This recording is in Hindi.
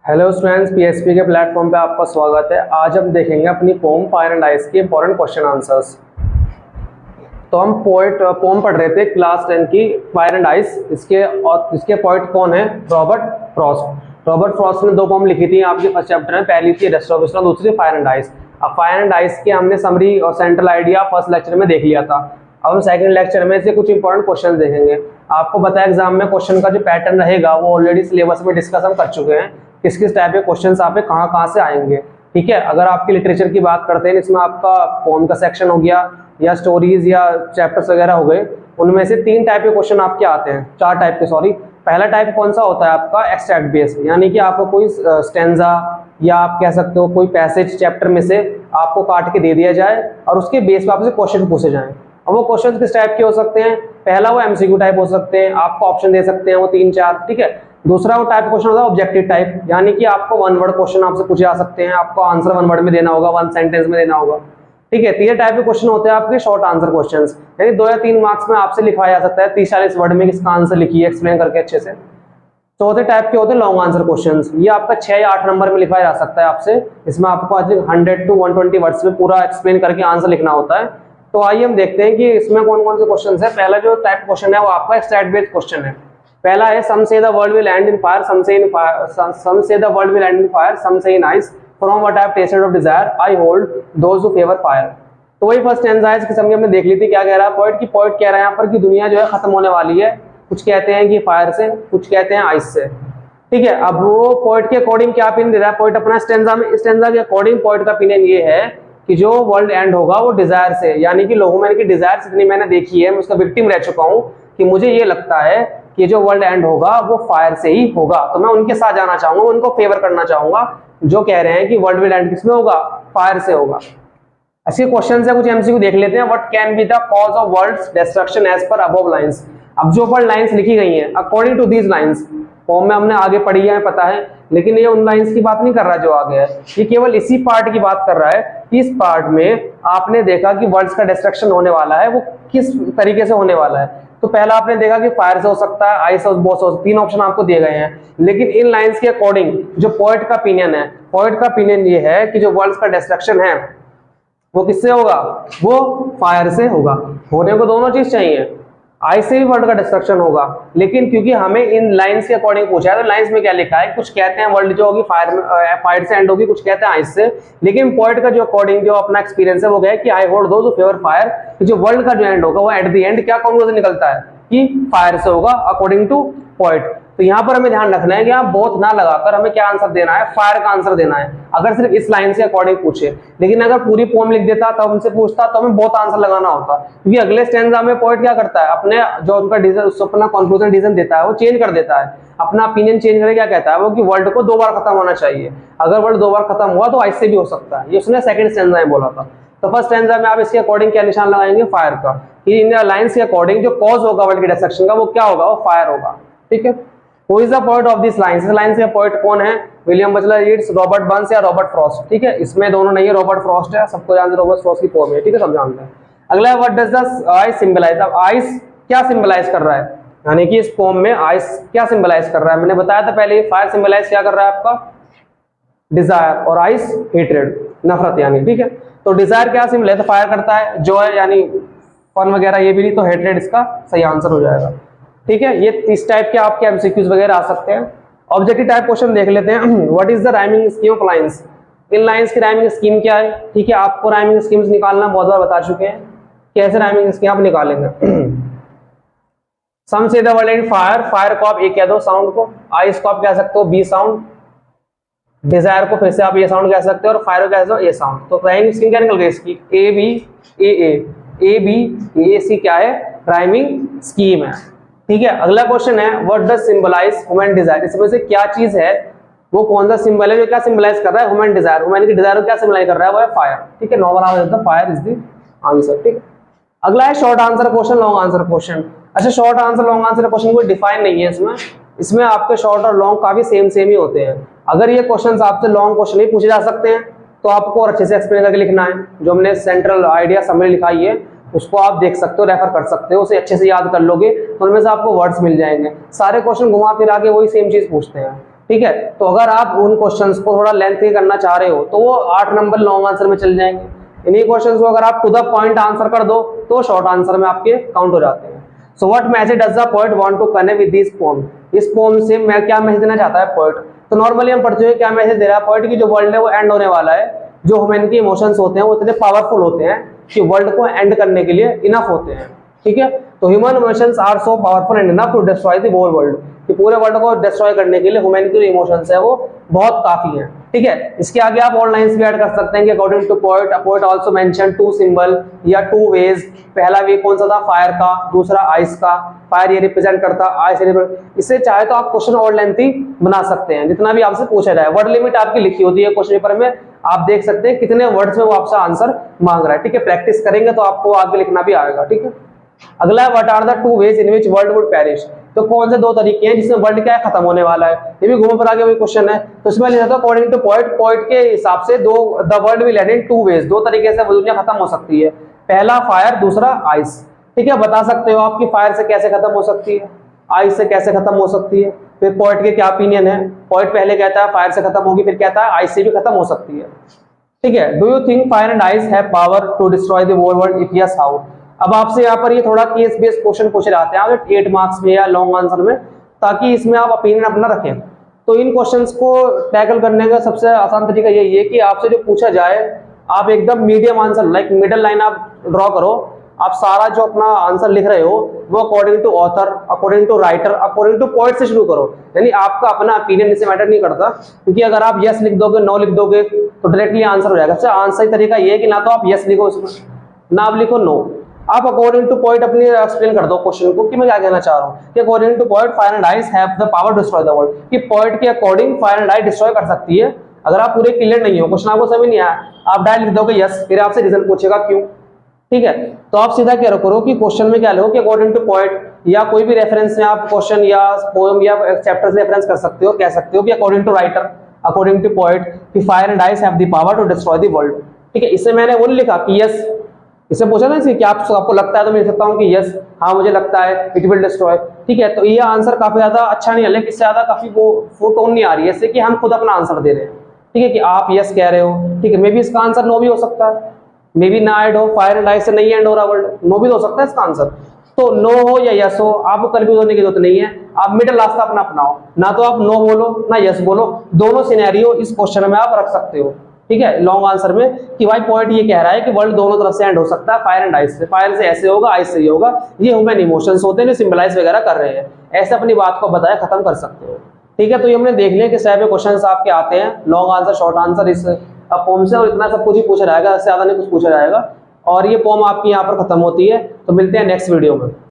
हेलो स्टूडेंट्स, पीएचपी के प्लेटफॉर्म पे आपका स्वागत है। आज हम देखेंगे अपनी पोम फायर एंड आइस के इंपॉर्टेंट क्वेश्चन आंसर्स। तो हम पोम पढ़ रहे थे क्लास 10 की फायर एंड आइस। इसके पोएट कौन है? Robert Frost. रॉबर्ट फ्रॉस्ट ने दो पोम लिखी थी आपके फर्स्ट चैप्टर में। पहली थी रेस्ट ऑफ विस्टन, दूसरी फायर एंड आइस। अब फायर एंड आइस के हमने समरी और सेंट्रल आइडिया फर्स्ट लेक्चर में देख लिया था। अब हम सेकंड लेक्चर में से कुछ इंपॉर्टेंट क्वेश्चन देखेंगे। आपको पता है एग्जाम में क्वेश्चन का जो पैटर्न रहेगा वो ऑलरेडी सिलेबस में डिस्कस हम कर चुके हैं, किस किस टाइप के क्वेश्चन आप कहाँ से आएंगे। ठीक है, अगर आपकी लिटरेचर की बात करते हैं, इसमें आपका पोम का सेक्शन हो गया या स्टोरीज या चैप्टर्स वगैरह हो गए, उनमें से तीन टाइप के क्वेश्चन आपके आते हैं, चार टाइप के सॉरी। पहला टाइप कौन सा होता है आपका? एक्सट्रैक्ट बेस, यानी कि आपको कोई स्टेंजा या आप कह सकते हो कोई पैसेज चैप्टर में से आपको काट के दे दिया जाए और उसके बेस पर आपसे क्वेश्चन पूछे जाएं। अब वो क्वेश्चन किस टाइप के हो सकते हैं? पहला वो एमसीक्यू टाइप हो सकते हैं, आपको ऑप्शन दे सकते हैं वो तीन चार। ठीक है, दूसरा वो टाइप क्वेश्चन होता है ऑब्जेक्टिव टाइप, यानी कि आपको वन वर्ड क्वेश्चन आपसे पूछे जा सकते हैं, आपको आंसर वन वर्ड में देना होगा, वन सेंटेंस में देना होगा। ठीक है, तीसरे टाइप के क्वेश्चन होते हैं आपके शॉर्ट आंसर क्वेश्चंस, यानी 2 या 3 मार्क्स में आपसे लिखवाया जा सकता है 30-40 वर्ड में इसका आंसर लिखिए एक्सप्लेन करके अच्छे से। चौथे टाइप के होते हैं लॉन्ग आंसर क्वेश्चंस, ये आपका 6 या 8 नंबर में लिखवाया जा सकता है आपसे। इसमें आपको 100 to 120 वर्ड्स में पूरा एक्सप्लेन करके आंसर लिखना होता है। तो आइए हम देखते हैं कि इसमें कौन कौन से क्वेश्चन है। पहला जो टाइप क्वेश्चन है वो आपका एक्सट्रैक्ट बेस्ड क्वेश्चन है। पहला है some say the world will end in fire, some say the world will end in fire, some say in ice, from what I have tasted of desire I hold those who favour fire. तो वही फर्स्ट स्टैंजा है, इसकी समझ हमने देख ली थी। क्या कह रहा है पोएट? की पोएट कह रहा है यहाँ पर कि दुनिया जो है खत्म होने वाली है। कुछ कहते हैं कि फायर से, कुछ कहते हैं आइस से। ठीक है, अब वो पोएट के अकॉर्डिंग क्या ओपिनियन दे रहा है पोएट अपना स्टैंजा में? स्टैंजा के अकॉर्डिंग पोएट का ओपिनियन ये है कि जो वर्ल्ड एंड होगा वो डिजायर से, यानी कि लोगों में की डिजायर जितनी मैंने देखी है, मैं उसका विक्टिम रह चुका हूं, कि मुझे ये लगता है कि जो वर्ल्ड एंड होगा वो फायर से ही होगा। तो मैं उनके साथ जाना चाहूंगा, उनको फेवर करना चाहूंगा जो कह रहे हैं कि वर्ल्ड विल एंड किसमें होगा? फायर से होगा। ऐसे क्वेश्चन है कुछ एमसीक्यू देख लेते हैं। What can be the cause of world's destruction as per above lines? अब जो ऊपर लाइंस लिखी गई हैं according to these lines, form में हमने आगे पढ़ी है पता है, लेकिन ये उन लाइंस की बात नहीं कर रहा जो आगे है, ये केवल इसी पार्ट की बात कर रहा है। इस पार्ट में आपने देखा कि वर्ल्ड्स का डिस्ट्रक्शन होने वाला है, वो किस तरीके से होने वाला है। तो पहला आपने देखा कि फायर से हो सकता है, आइस और बॉस हो, तीन ऑप्शन आपको दिए गए हैं। लेकिन इन लाइंस के अकॉर्डिंग जो पोएट का ओपिनियन है, पोएट का ओपिनियन ये है कि जो वर्ल्ड्स का डिस्ट्रक्शन है वो किससे होगा? वो फायर से होगा। होने को दोनों चीज चाहिए, आइस से भी वर्ल्ड का डिस्ट्रक्शन होगा, लेकिन क्योंकि हमें इन लाइंस के अकॉर्डिंग पूछा है तो लाइंस में क्या लिखा है? कुछ कहते हैं वर्ल्ड जो होगी फायर से एंड होगी, कुछ कहते हैं आइस से। लेकिन पोएट का जो अकॉर्डिंग जो अपना एक्सपीरियंस है वो है कि आई hold those who favour fire, कि जो वर्ल्ड का जो एंड होगा वो एट द एंड क्या कंक्लूजन निकलता है कि फायर से होगा अकॉर्डिंग टू पोएट। तो यहाँ पर हमें ध्यान रखना है कि आप बोथ ना लगाकर हमें क्या आंसर देना है? फायर का आंसर देना है, अगर सिर्फ इस लाइन से अकॉर्डिंग पूछे। लेकिन अगर पूरी पोएम लिख देता तो हमसे पूछता तो हमें बोथ आंसर लगाना होता, क्योंकि अगले स्टैंजा में पोएट क्या करता है? अपने जो उनका अपना कंक्लूजन डिसीजन देता है वो चेंज कर देता है, अपना ओपिनियन चेंज करके क्या कहता है वो कि वर्ल्ड को 2 बार खत्म होना चाहिए। अगर वर्ल्ड 2 बार खत्म हुआ तो आइस से भी हो सकता है, ये उसने सेकंड स्टैंजा में बोला था। तो फर्स्ट स्टैंजा में आप इसके अकॉर्डिंग क्या निशान लगाएंगे? फायर का, कि इन लाइंस के अकॉर्डिंग जो कॉज होगा वर्ल्ड के डिस्ट्रक्शन का वो क्या होगा? वो फायर होगा। ठीक है, Who is the poet of these lines? इस लाइन से पोएट कौन है? William Butler Yeats, Robert Burns या रॉबर्ट फ्रॉस्ट। ठीक है, इसमें दोनों नहीं है, रॉबर्ट फ्रॉस्ट है, सबको जानते हैं रॉबर्ट फ्रॉस्ट की पोएम है। ठीक है, सब जानते हैं। अगला है what does the ice symbolise? अब आइस क्या सिंबलाइज कर रहा है, यानी कि इस पोएम में आइस क्या सिंबलाइज कर रहा है? मैंने बताया था पहले, फायर सिंबलाइज क्या कर रहा है आपका? डिजायर, और आइस हेट्रेड, नफरत यानी। ठीक है, तो डिजायर क्या सिंबलाइज फायर करता है? जॉय यानी फन वगैरह, ये भी नहीं, तो हेट्रेड इसका सही आंसर हो जाएगा। ठीक है, ये इस टाइप के आपके एमसीक्यूज वगैरह आ सकते हैं। ऑब्जेक्टिव टाइप क्वेश्चन देख लेते हैं। What is the rhyming scheme of lines? In lines की राइमिंग स्कीम क्या है? ठीक है, आपको राइमिंग स्कीम्स निकालना बहुत बार बता चुके हैं, कैसे राइमिंग स्कीम आप निकालेंगे। सम say the world and fire, fire को आप ए कह दो साउंड को, आइस को आप कह सकते हो बी साउंड, डिजायर को फिर से आप ये साउंड कह सकते हो, और फायर को कह सकते हो ए साउंड। तो राइमिंग स्कीम क्या निकल गई इसकी? ए बी ए बी ए सी क्या है? राइमिंग स्कीम है। ठीक है, अगला क्वेश्चन है what does symbolise human desire? इसमें से क्या चीज है, वो कौन सा सिंबल है जो क्या सिंबलाइज कर रहा है? Human desire. ह्यूमन की डिजायर को क्या सिंबलाइज कर रहा है? वो है फायर। ठीक है, नॉर्मल आंसर देता फायर इज द आंसर। ठीक है, अगला है short answer question, long answer question. अच्छा, short answer long answer question कोई डिफाइन नहीं है इसमें आपके शॉर्ट और लॉन्ग काफी सेम ही होते हैं। अगर ये क्वेश्चन आपसे लॉन्ग क्वेश्चन ही पूछे जा सकते हैं तो आपको और अच्छे से एक्सप्लेन करके लिखना है। जो हमने सेंट्रल आइडिया समरी लिखाई है उसको आप देख सकते हो, रेफर कर सकते हो, उसे अच्छे से याद कर लोगे तो उनमें से आपको वर्ड्स मिल जाएंगे। सारे क्वेश्चन घुमा फिरा के वही सेम चीज पूछते हैं, ठीक है। तो अगर आप उन क्वेश्चंस को थोड़ा लेंथ के करना चाह रहे हो तो वो 8 नंबर लॉन्ग आंसर में चल जाएंगे। इन्हीं क्वेश्चंस को अगर आप टू द पॉइंट आंसर कर दो तो शॉर्ट आंसर में आपके काउंट हो जाते हैं। So what message does the poet want to convey with this poem, इस पोएम से मैं क्या मैसेज देना चाहता है पोएट। तो नॉर्मली हम पढ़ते हैं क्या मैसेज दे रहा है पोएट की जो वर्ल्ड है वो एंड होने वाला है, जो ह्यूमन के इमोशंस होते हैं वो इतने पावरफुल होते हैं कि वर्ल्ड को एंड करने के लिए इनफ होते हैं। ठीक है, तो human emotions are so powerful and enough to destroy the whole world, कि पूरे वर्ल्ड को डिस्ट्रॉय करने के लिए ह्यूमन के जो इमोशंस है वो बहुत काफी हैं। ठीक है, इसके आगे आप और लाइंस भी ऐड कर सकते हैं कि according to poet, a poet also mention two symbol या टू वेज। पहला वे कौन सा था, फायर का, दूसरा आइस का। फायर ये रिप्रेजेंट करता, आइस इससे चाहे तो आप क्वेश्चन और लेंथी बना सकते हैं जितना भी आपसे पूछा जाए। वर्ड लिमिट आपकी लिखी होती है क्वेश्चन पेपर में, आप देख सकते हैं कितने वर्ड्स में वो आपसे आंसर मांग रहा है। ठीक है, प्रैक्टिस करेंगे तो आपको आगे लिखना भी आएगा। ठीक है, अगला what are the two ways in which world would perish, तो कौन से दो तरीके हैं जिसमें वर्ल्ड क्या है खत्म होने वाला है। ये भी घूम फिर आगे वही क्वेश्चन है, तो इसमें लिखा था अकॉर्डिंग टू पोएट, पोएट के हिसाब से दो the world will end in two ways, दो तरीके से दुनिया खत्म हो सकती है। पहला फायर, दूसरा आइस। ठीक है, बता सकते हो आप कि फायर से कैसे खत्म हो सकती है, आइस से कैसे खत्म हो सकती है। फिर पोएट के क्या ओपिनियन है, पोएट पहले कहता है फायर से खत्म होगी, फिर कहता है आइस से भी खत्म हो सकती है। ठीक है, do you think fire and ice have power to destroy the whole world, if yes how. अब आपसे यहाँ पर ये थोड़ा केस बेस्ड क्वेश्चन पूछे जाते हैं 8 मार्क्स में या लॉन्ग आंसर में, ताकि इसमें आप ओपिनियन अपना रखें। तो इन क्वेश्चंस को टैकल करने का सबसे आसान तरीका यही है कि आपसे जो पूछा जाए आप एकदम medium answer, like middle line आप ड्रॉ करो। आप सारा जो अपना आंसर लिख रहे हो वो according to author, according to writer, according to poet से शुरू करो। यानी आपका अपना ओपिनियन इससे मैटर नहीं करता, क्योंकि अगर आप यस लिख दोगे, नो लिख दोगे तो डायरेक्टली आंसर हो जाएगा। सबसे आंसर तरीका ये है कि ना तो आप यस लिखो इसमें, ना आप लिखो नो, आप अकॉर्डिंग टू पोएट अपनी एक्सप्लेन कर दो क्वेश्चन को कि मैं क्या कहना चाह रहा हूँ। कि according to poet fire and ice have the power to destroy the world, कि पोएट के according fire and ice destroy कर सकती है। अगर आप पूरे क्लियर नहीं हो, क्वेश्चन आपको समझ नहीं आया, आप डायरेक्ट लिख दोगे यस, फिर आपसे रीजन पूछेगा क्यों। ठीक है, तो आप सीधा क्या करो कि क्वेश्चन में क्या लो कि अकॉर्डिंग टू पोएट, या कोई भी रेफरेंस में आप क्वेश्चन या पोएम या चैप्टर से रेफरेंस कर सकते हो, कह सकते हो कि according to writer, according to poet कि fire and ice have the power to destroy the world. ठीक है, इससे मैंने वो नहीं लिखा कि यस, इससे पूछा ना कि आपको लगता है, तो मैं लिख सकता हूँ कि यस, हाँ मुझे लगता है इट विल डिस्ट्रॉय। ठीक है, तो ये आंसर काफी ज्यादा अच्छा नहीं है, लेकिन इससे ज्यादा काफी वो टोन नहीं आ रही है, इससे कि हम खुद अपना आंसर दे रहे हैं। ठीक है, कि आप यस कह रहे हो, ठीक है, मे बी इसका आंसर नो भी हो सकता है, मे बी ना एंड हो, फायर एंड आइस से नहीं एंड हो रहा वर्ल्ड, नो भी हो सकता है इसका आंसर। तो नो हो या यस हो, आपको कंफ्यूज होने की जरूरत नहीं है, आप मिडिल रास्ता अपना अपनाओ, ना तो आप नो बोलो ना यस बोलो, दोनों सिनेरियो इस क्वेश्चन में आप रख सकते हो। ठीक है, लॉन्ग आंसर में कि भाई पॉइंट ये कह रहा है कि वर्ल्ड दोनों तरफ से एंड हो सकता है, फायर एंड आइस से, फायर से ऐसे होगा, आइस से ये होगा, ये ह्यूमन इमोशंस होते हैं जो सिंबलाइज वगैरह कर रहे हैं, ऐसे अपनी बात को बताया खत्म कर सकते हो। ठीक है, तो ये हमने देख लिया कि टाइप के क्वेश्चंस आपके आते हैं, लॉन्ग आंसर, शॉर्ट आंसर, इस पोम से, और इतना सब कुछ ही पूछा जाएगा, इससे ज्यादा नहीं कुछ पूछा जाएगा। और ये पोम आपकी यहाँ पर खत्म होती है। तो मिलते हैं नेक्स्ट वीडियो में।